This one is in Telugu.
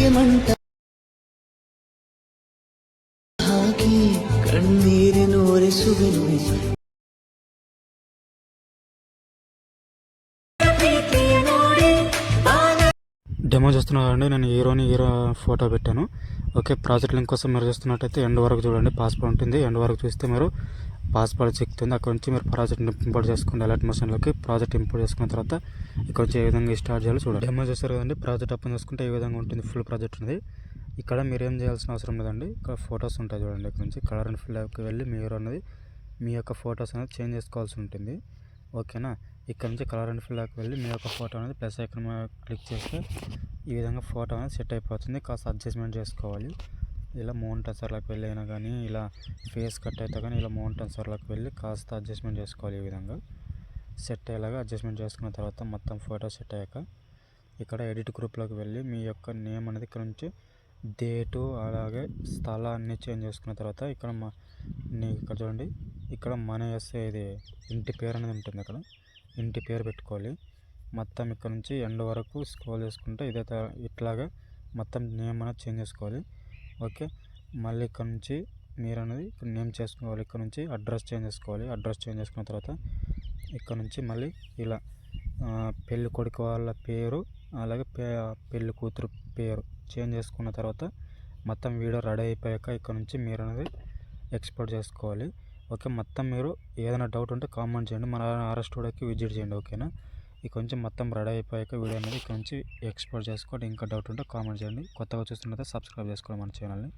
ప్రేమంట ಹಾಕಿ ಕಣ್ಣೀರಿನೋರಿಸುವೆನು డెమో చూస్తున్నారండి. నేను హీరో ఫోటో పెట్టాను. ఓకే, ప్రాజెక్ట్ లింక్ కోసం మీరు చూస్తున్నట్టయితే ఎండ్ వరకు చూడండి. పాస్పోర్ట్ ఉంటుంది. ఎండ్ వరకు చూస్తే మీరు పాస్పోర్ట్ చెక్తుంది. అక్కడ నుంచి మీరు ప్రాజెక్ట్ ఇంపోర్ట్ చేసుకోండి. అలర్ట్ మోషన్లోకి ప్రాజెక్ట్ ఇంపోర్ట్ చేసుకున్న తర్వాత ఇక్కడ నుంచి ఏ విధంగా స్టార్ట్ చేయాలో చూడండి. డెమో చూస్తారు కదండి. ప్రాజెక్ట్ ఓపెన్ చేసుకుంటే ఈ విధంగా ఉంటుంది. ఫుల్ ప్రాజెక్ట్ ఉంది. ఇక్కడ మీరు ఏం చేయాల్సిన అవసరం లేదండి. ఇక్కడ ఫొటోస్ ఉంటాయి చూడండి. ఇక్కడ నుంచి కలర్ అండ్ ఫిల్కి వెళ్ళి మీరు అనేది మీ యొక్క ఫొటోస్ అనేది చేంజ్ చేసుకోవాల్సి ఉంటుంది. ఓకేనా. ఇక్కడ నుంచి కలర్ అండ్ ఫిల్కి వెళ్ళి మీ యొక్క ఫోటో అనేది ప్లస్ ఐకాన్ క్లిక్ చేస్తే ఈ విధంగా ఫోటో అనేది సెట్ అయిపోతుంది. కాస్త అడ్జస్ట్మెంట్ చేసుకోవాలి. ఇలా మౌంటైన్ సర్లకు వెళ్ళి అయినా కానీ ఇలా ఫేస్ కట్ అయితే కానీ ఇలా మౌంటైన్ సర్లకు వెళ్ళి కాస్త అడ్జస్ట్మెంట్ చేసుకోవాలి. ఈ విధంగా సెట్ అయ్యేలాగా అడ్జస్ట్మెంట్ చేసుకున్న తర్వాత మొత్తం ఫోటో సెట్ అయ్యాక ఇక్కడ ఎడిట్ గ్రూప్లోకి వెళ్ళి మీ యొక్క నేమ్ అనేది ఇక్కడ నుంచి డేటు అలాగే స్థలాన్ని చేంజ్ చేసుకున్న తర్వాత ఇక్కడ ఇక్కడ చూడండి. ఇక్కడ మన ఇది ఇంటి పేరు అనేది ఉంటుంది. అక్కడ ఇంటి పేరు పెట్టుకోవాలి. మొత్తం ఇక్కడ నుంచి ఎండ్ వరకు స్క్రోల్ చేసుకుంటే ఇట్లాగా మొత్తం నేమ్ అనేది చేంజ్ చేసుకోవాలి. ఓకే, మళ్ళీ ఇక్కడ నుంచి మీరు అనేది ఇక్కడ నేమ్ చేసుకోవాలి. ఇక్కడ నుంచి అడ్రస్ చేంజ్ చేసుకోవాలి. అడ్రస్ చేంజ్ చేసుకున్న తర్వాత ఇక్కడ నుంచి మళ్ళీ ఇలా పెళ్ళి కొడుకు వాళ్ళ పేరు అలాగే పెళ్ళి కూతురు పేరు చేంజ్ చేసుకున్న తర్వాత మొత్తం వీడియో రెడీ అయిపోయాక ఇక్కడ నుంచి మీరు అనేది ఎక్స్పోర్ట్ చేసుకోవాలి. ఓకే, మొత్తం మీరు ఏదైనా డౌట్ ఉంటే కామెంట్ చేయండి. మన స్టూడియోకి విజిట్ చేయండి. ఓకేనా. ఇక కొంచెం మొత్తం రెడీ అయిపోయాక వీడియో అనేది ఇక్కడ నుంచి ఎక్స్పోర్ట్ చేసుకోండి. ఇంకా డౌట్ ఉంటే కామెంట్ చేయండి. కొత్తగా చూస్తున్నట్లయితే సబ్స్క్రైబ్ చేసుకోండి మన ఛానల్ని.